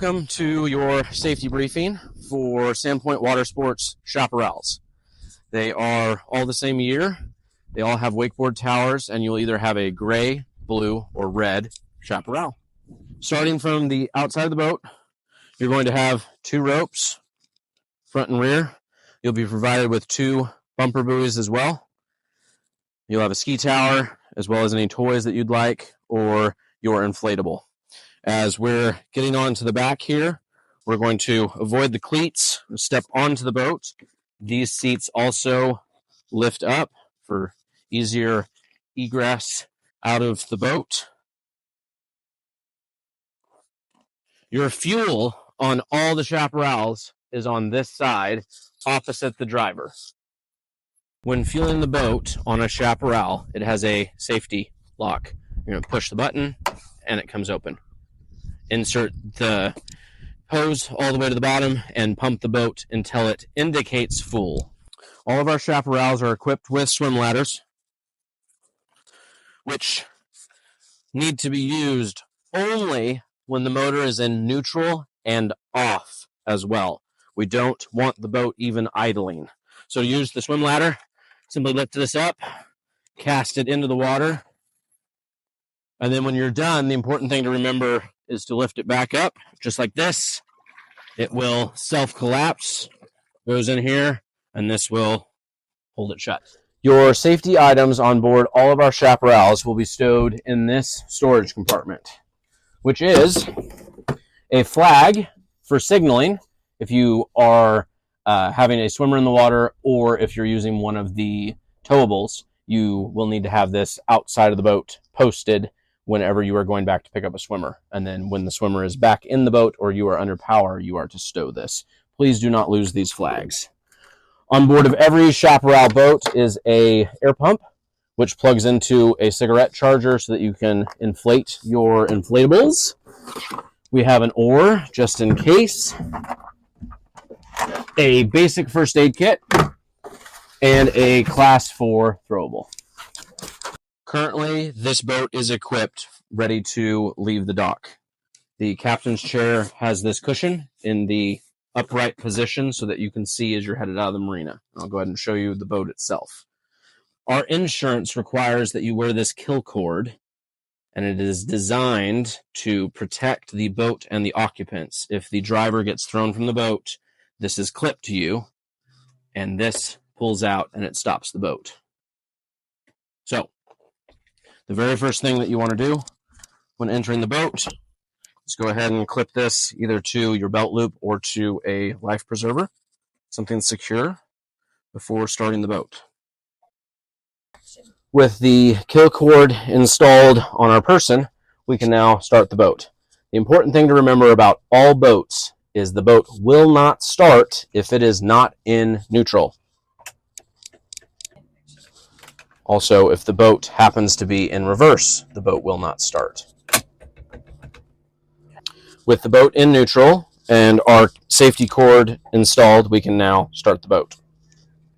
Welcome to your safety briefing for Sandpoint Watersports chaparrals. They are all the same year. They all have wakeboard towers, and you'll either have a gray, blue, or red chaparral. Starting from the outside of the boat, you're going to have 2 ropes, front and rear. You'll be provided with 2 bumper buoys as well. You'll have a ski tower, as well as any toys that you'd like, or your inflatable. As we're getting on to the back here, we're going to avoid the cleats, step onto the boat. These seats also lift up for easier egress out of the boat. Your fuel on all the chaparrals is on this side, opposite the driver. When fueling the boat on a chaparral, it has a safety lock. You're going to push the button, and it comes open. Insert the hose all the way to the bottom and pump the boat until it indicates full. All of our chaparrals are equipped with swim ladders, which need to be used only when the motor is in neutral and off as well. We don't want the boat even idling. So to use the swim ladder, simply lift this up, cast it into the water, and then when you're done, the important thing to remember is to lift it back up, just like this. It will self-collapse, goes in here, and this will hold it shut. Your safety items on board all of our chaparrals will be stowed in this storage compartment, which is a flag for signaling if you are having a swimmer in the water, or if you're using one of the towables. You will need to have this outside of the boat posted whenever you are going back to pick up a swimmer. And then when the swimmer is back in the boat or you are under power, you are to stow this. Please do not lose these flags. On board of every chaparral boat is a air pump, which plugs into a cigarette charger so that you can inflate your inflatables. We have an oar just in case, a basic first aid kit, and a class 4 throwable. Currently, this boat is equipped, ready to leave the dock. The captain's chair has this cushion in the upright position so that you can see as you're headed out of the marina. I'll go ahead and show you the boat itself. Our insurance requires that you wear this kill cord, and it is designed to protect the boat and the occupants. If the driver gets thrown from the boat, this is clipped to you, and this pulls out and it stops the boat. So, the very first thing that you want to do when entering the boat is go ahead and clip this either to your belt loop or to a life preserver, something secure, before starting the boat. With the kill cord installed on our person, we can now start the boat. The important thing to remember about all boats is the boat will not start if it is not in neutral. Also, if the boat happens to be in reverse, the boat will not start. With the boat in neutral and our safety cord installed, we can now start the boat,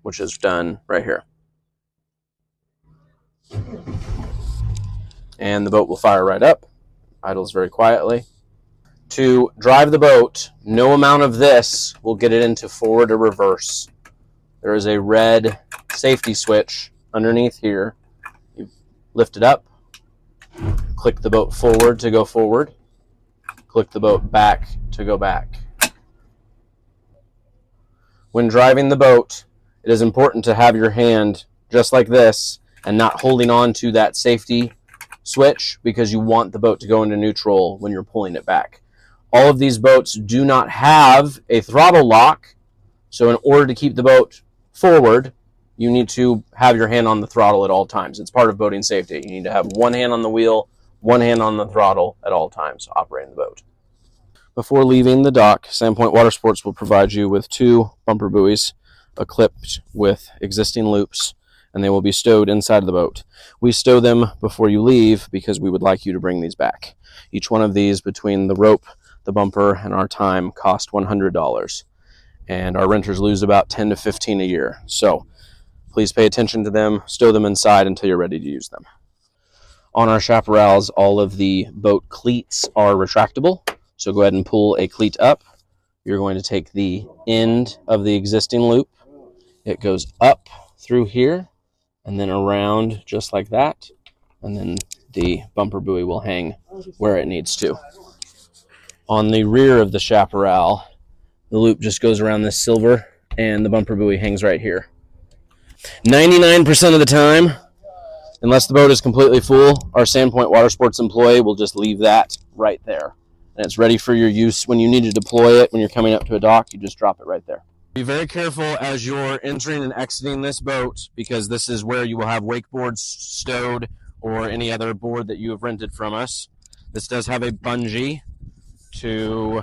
which is done right here. And the boat will fire right up, idles very quietly. To drive the boat, no amount of this will get it into forward or reverse. There is a red safety switch underneath here. You lift it up, click the boat forward to go forward, click the boat back to go back. When driving the boat, it is important to have your hand just like this and not holding on to that safety switch, because you want the boat to go into neutral when you're pulling it back. All of these boats do not have a throttle lock, so in order to keep the boat forward, you need to have your hand on the throttle at all times. It's part of boating safety. You need to have one hand on the wheel, one hand on the throttle at all times operating the boat. Before leaving the dock, Sandpoint Watersports will provide you with 2 bumper buoys equipped with existing loops, and they will be stowed inside of the boat. We stow them before you leave because we would like you to bring these back. Each one of these, between the rope, the bumper, and our time, cost $100. And our renters lose about 10 to 15 a year. So please pay attention to them, stow them inside until you're ready to use them. On our chaparrals, all of the boat cleats are retractable, So go ahead and pull a cleat up. You're going to take the end of the existing loop. It goes up through here and then around just like that. And then the bumper buoy will hang where it needs to. On the rear of the chaparral, the loop just goes around this silver and the bumper buoy hangs right here. 99% of the time, unless the boat is completely full, our Sandpoint Watersports employee will just leave that right there. And it's ready for your use when you need to deploy it. When you're coming up to a dock, you just drop it right there. Be very careful as you're entering and exiting this boat, because this is where you will have wakeboards stowed or any other board that you have rented from us. This does have a bungee to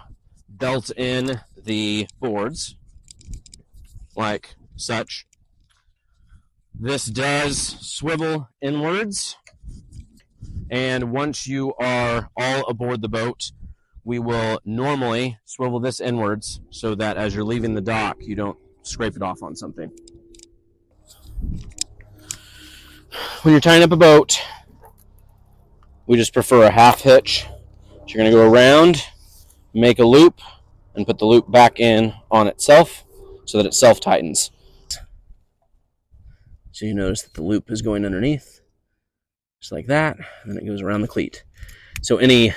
belt in the boards, like such. This does swivel inwards, and once you are all aboard the boat, we will normally swivel this inwards so that as you're leaving the dock, you don't scrape it off on something. When you're tying up a boat, we just prefer a half hitch. So you're going to go around, make a loop, and put the loop back in on itself so that it self-tightens. So you notice that the loop is going underneath, just like that, and then it goes around the cleat. So any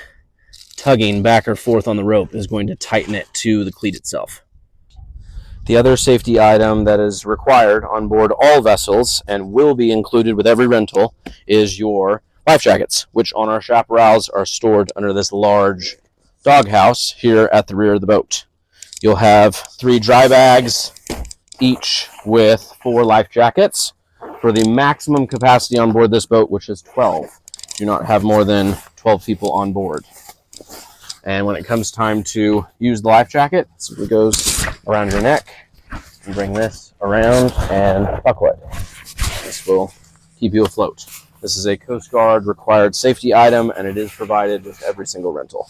tugging back or forth on the rope is going to tighten it to the cleat itself. The other safety item that is required on board all vessels and will be included with every rental is your life jackets, which on our chaparrals are stored under this large doghouse here at the rear of the boat. You'll have 3 dry bags, each with 4 life jackets. For the maximum capacity on board this boat, which is 12. Do not have more than 12 people on board. And when it comes time to use the life jacket, it simply goes around your neck. You bring this around and buckle it. This will keep you afloat. This is a Coast Guard required safety item, and it is provided with every single rental.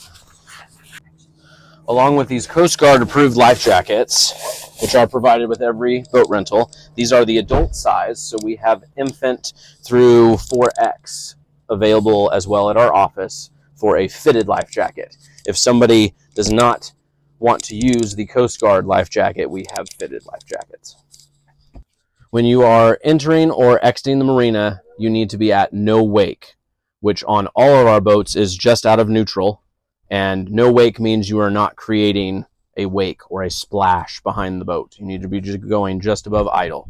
Along with these Coast Guard approved life jackets, which are provided with every boat rental, these are the adult size, so we have infant through 4X available as well at our office for a fitted life jacket. If somebody does not want to use the Coast Guard life jacket, we have fitted life jackets. When you are entering or exiting the marina, you need to be at no wake, which on all of our boats is just out of neutral. And no wake means you are not creating a wake or a splash behind the boat. You need to be going just above idle.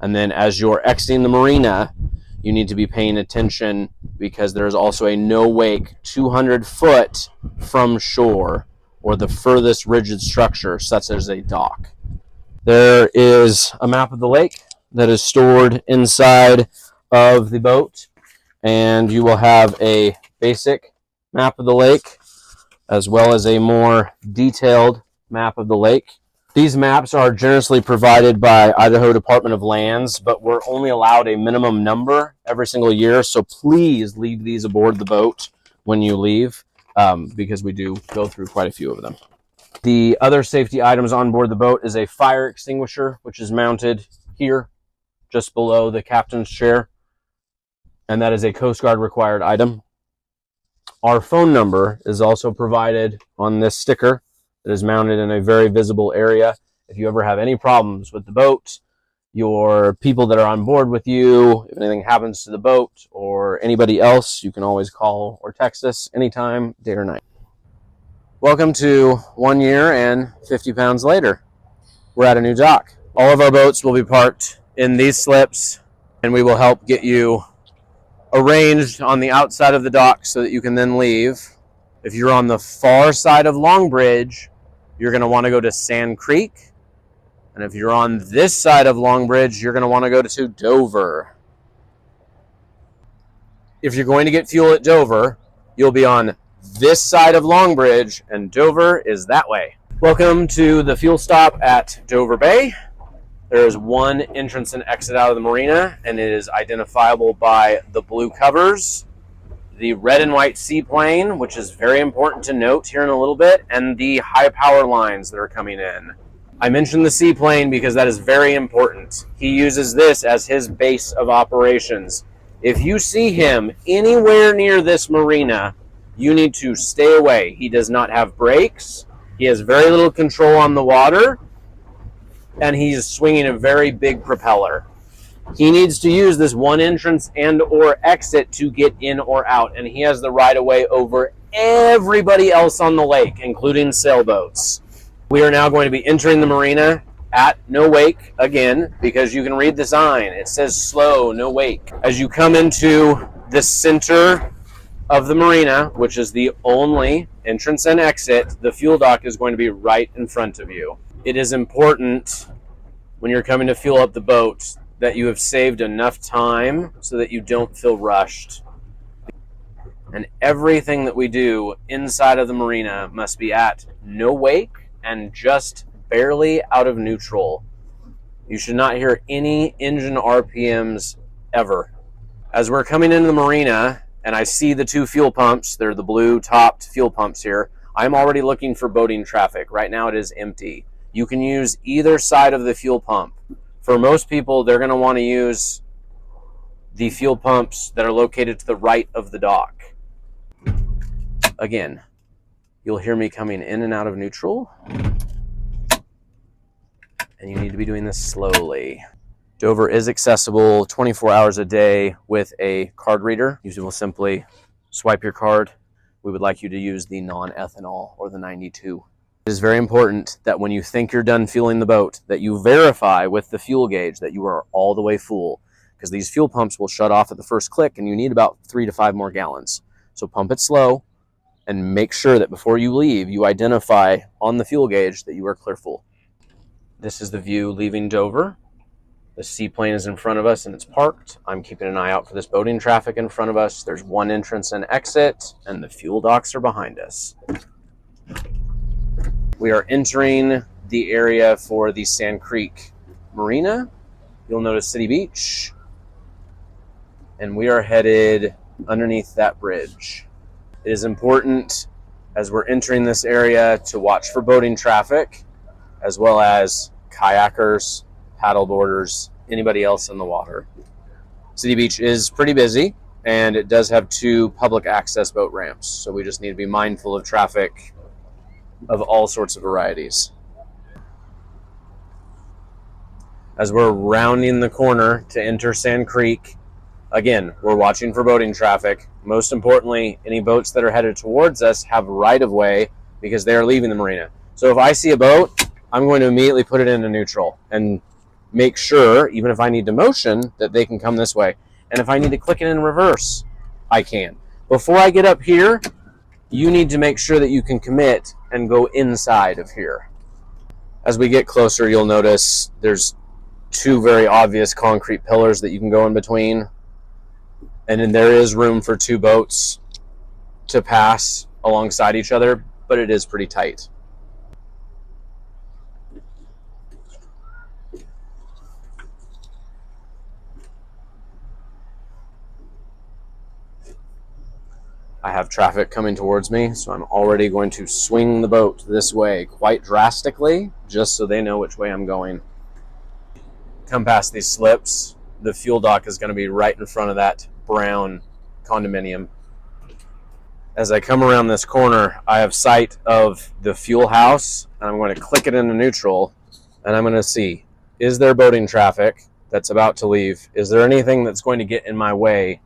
And then as you're exiting the marina, you need to be paying attention because there is also a no wake 200 foot from shore or the furthest rigid structure, such as a dock. There is a map of the lake that is stored inside of the boat, and you will have a basic map of the lake as well as a more detailed map of the lake. These maps are generously provided by Idaho Department of Lands, but we're only allowed a minimum number every single year, so please leave these aboard the boat when you leave, because we do go through quite a few of them. The other safety items on board the boat is a fire extinguisher, which is mounted here, just below the captain's chair, and that is a Coast Guard required item. Our phone number is also provided on this sticker that is mounted in a very visible area. If you ever have any problems with the boat, your people that are on board with you, if anything happens to the boat or anybody else, you can always call or text us anytime, day or night. Welcome to 1 year and 50 pounds later. We're at a new dock. All of our boats will be parked in these slips, and we will help get you arranged on the outside of the dock so that you can then leave. If you're on the far side of Long Bridge, you're going to want to go to Sand Creek. And if you're on this side of Long Bridge, you're going to want to go to Dover. If you're going to get fuel at Dover, you'll be on this side of Long Bridge, and Dover is that way. Welcome to the fuel stop at Dover Bay. There is one entrance and exit out of the marina, and it is identifiable by the blue covers, the red and white seaplane, which is very important to note here in a little bit, and the high power lines that are coming in. I mentioned the seaplane because that is very important. He uses this as his base of operations. If you see him anywhere near this marina, you need to stay away. He does not have brakes. He has very little control on the water, and he's swinging a very big propeller. He needs to use this one entrance and or exit to get in or out, and he has the right of way over everybody else on the lake, including sailboats. We are now going to be entering the marina at no wake again, because you can read the sign. It says slow, no wake. As you come into the center of the marina, which is the only entrance and exit, the fuel dock is going to be right in front of you. It is important when you're coming to fuel up the boat that you have saved enough time so that you don't feel rushed. And everything that we do inside of the marina must be at no wake and just barely out of neutral. You should not hear any engine RPMs ever. As we're coming into the marina and I see the two fuel pumps, they're the blue topped fuel pumps here, I'm already looking for boating traffic. Right now it is empty. You can use either side of the fuel pump. For most people, they're going to want to use the fuel pumps that are located to the right of the dock. Again, you'll hear me coming in and out of neutral, and you need to be doing this slowly. Dover is accessible 24 hours a day with a card reader. You will simply swipe your card. We would like you to use the non-ethanol or the 92. It is very important that when you think you're done fueling the boat, that you verify with the fuel gauge that you are all the way full, because these fuel pumps will shut off at the first click and you need about 3 to 5 more gallons. So pump it slow and make sure that before you leave, you identify on the fuel gauge that you are clear full. This is the view leaving Dover. The seaplane is in front of us and it's parked. I'm keeping an eye out for this boating traffic in front of us. There's one entrance and exit, and the fuel docks are behind us. We are entering the area for the Sand Creek Marina. You'll notice City Beach, and we are headed underneath that bridge. It is important as we're entering this area to watch for boating traffic, as well as kayakers, paddleboarders, anybody else in the water. City Beach is pretty busy, and it does have 2 public access boat ramps, so we just need to be mindful of traffic of all sorts of varieties. As we're rounding the corner to enter Sand Creek, again, we're watching for boating traffic. Most importantly, any boats that are headed towards us have right of way because they are leaving the marina. So if I see a boat, I'm going to immediately put it into neutral and make sure, even if I need to motion, that they can come this way. And if I need to click it in reverse, I can. Before I get up here, you need to make sure that you can commit and go inside of here. As we get closer, you'll notice there's 2 very obvious concrete pillars that you can go in between. And then there is room for 2 boats to pass alongside each other, but it is pretty tight. I have traffic coming towards me, so I'm already going to swing the boat this way quite drastically, just so they know which way I'm going. Come past these slips, the fuel dock is going to be right in front of that brown condominium. As I come around this corner, I have sight of the fuel house, and I'm going to click it into neutral, and I'm going to see, is there boating traffic that's about to leave? Is there anything that's going to get in my way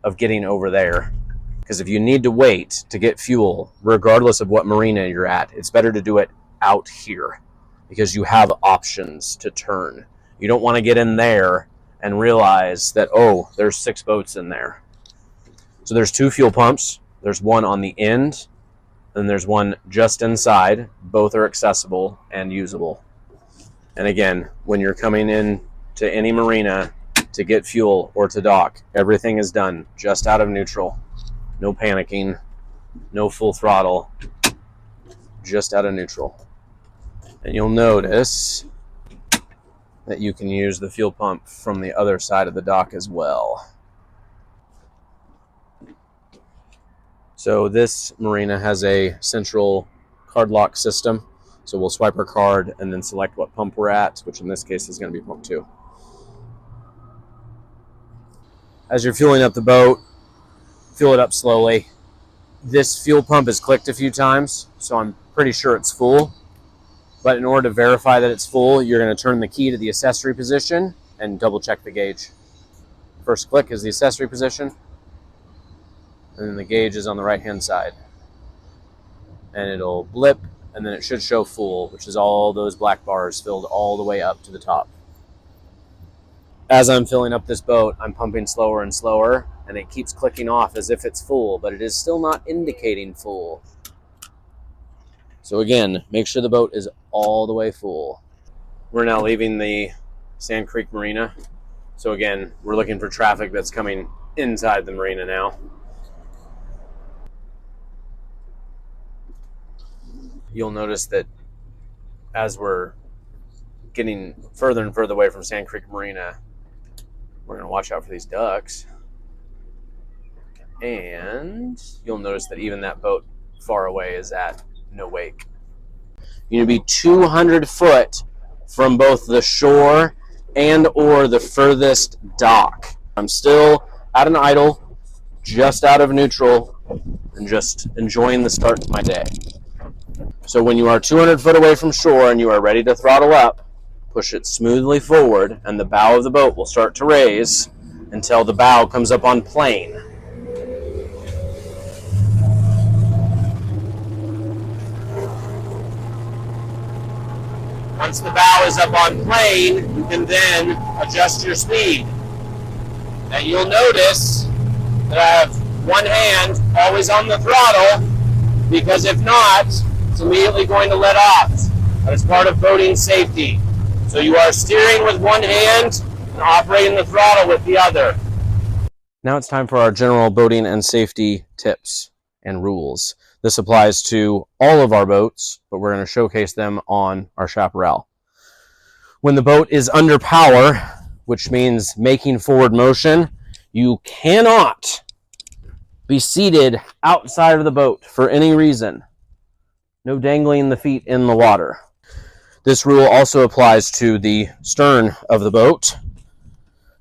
of getting over there? Because if you need to wait to get fuel, regardless of what marina you're at, it's better to do it out here because you have options to turn. You don't want to get in there and realize that, oh, there's 6 boats in there. So there's 2 fuel pumps. There's one on the end, and there's one just inside. Both are accessible and usable. And again, when you're coming in to any marina to get fuel or to dock, everything is done just out of neutral. No panicking, no full throttle, just out of neutral. And you'll notice that you can use the fuel pump from the other side of the dock as well. So this marina has a central card lock system. So we'll swipe our card and then select what pump we're at, which in this case is going to be pump 2. As you're fueling up the boat, fuel it up slowly. This fuel pump is clicked a few times, so I'm pretty sure it's full. But in order to verify that it's full, you're going to turn the key to the accessory position and double check the gauge. First click is the accessory position, and then the gauge is on the right hand side. And it'll blip, and then it should show full, which is all those black bars filled all the way up to the top. As I'm filling up this boat, I'm pumping slower and slower, and it keeps clicking off as if it's full, but it is still not indicating full. So again, make sure the boat is all the way full. We're now leaving the Sand Creek Marina. So again, we're looking for traffic that's coming inside the marina now. You'll notice that as we're getting further and further away from Sand Creek Marina, we're going to watch out for these ducks. And you'll notice that even that boat far away is at no wake. You need to be 200 foot from both the shore and or the furthest dock. I'm still at an idle, just out of neutral, and just enjoying the start to my day. So when you are 200 foot away from shore and you are ready to throttle up, push it smoothly forward, and the bow of the boat will start to raise until the bow comes up on plane. Once the bow is up on plane, you can then adjust your speed. And you'll notice that I have one hand always on the throttle, because if not, it's immediately going to let off. That is part of boating safety. So you are steering with one hand and operating the throttle with the other. Now it's time for our general boating and safety tips and rules. This applies to all of our boats, but we're going to showcase them on our Chaparral. When the boat is under power, which means making forward motion, you cannot be seated outside of the boat for any reason. No dangling the feet in the water. This rule also applies to the stern of the boat.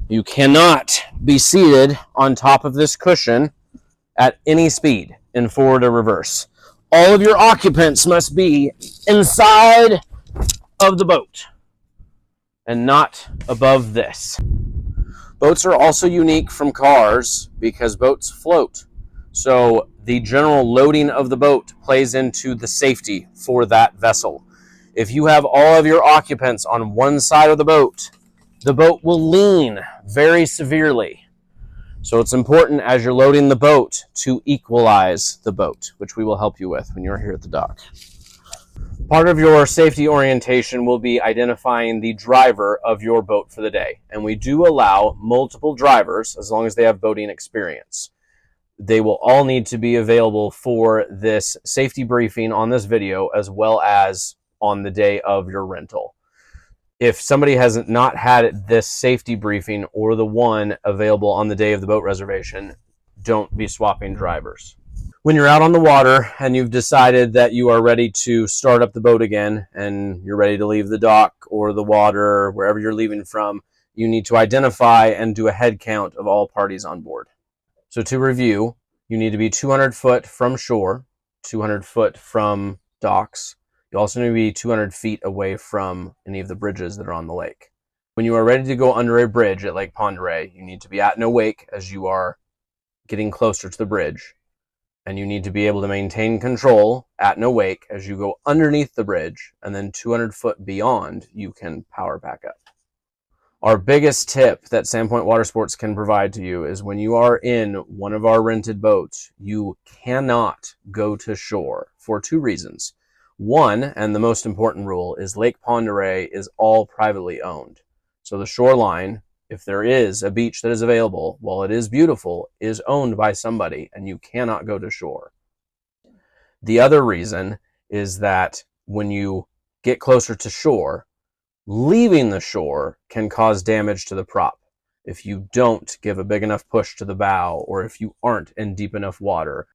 You cannot be seated on top of this cushion at any speed, in forward or reverse. All of your occupants must be inside of the boat and not above this. Boats are also unique from cars because boats float. So the general loading of the boat plays into the safety for that vessel. If you have all of your occupants on one side of the boat will lean very severely. So it's important as you're loading the boat to equalize the boat, which we will help you with when you're here at the dock. Part of your safety orientation will be identifying the driver of your boat for the day. And we do allow multiple drivers as long as they have boating experience. They will all need to be available for this safety briefing on this video as well as on the day of your rental. If somebody has not had this safety briefing or the one available on the day of the boat reservation, don't be swapping drivers. When you're out on the water and you've decided that you are ready to start up the boat again and you're ready to leave the dock or the water, wherever you're leaving from, you need to identify and do a head count of all parties on board. So to review, you need to be 200 foot from shore, 200 foot from docks. You also need to be 200 feet away from any of the bridges that are on the lake. When you are ready to go under a bridge at Lake Pend Oreille, you need to be at no wake as you are getting closer to the bridge. And you need to be able to maintain control at no wake as you go underneath the bridge, and then 200 foot beyond, you can power back up. Our biggest tip that Sandpoint Watersports can provide to you is when you are in one of our rented boats, you cannot go to shore for two reasons. One, and the most important rule, is Lake Pend Oreille is all privately owned. So the shoreline, if there is a beach that is available, while it is beautiful, is owned by somebody and you cannot go to shore. The other reason is that when you get closer to shore, leaving the shore can cause damage to the prop. If you don't give a big enough push to the bow, or if you aren't in deep enough water,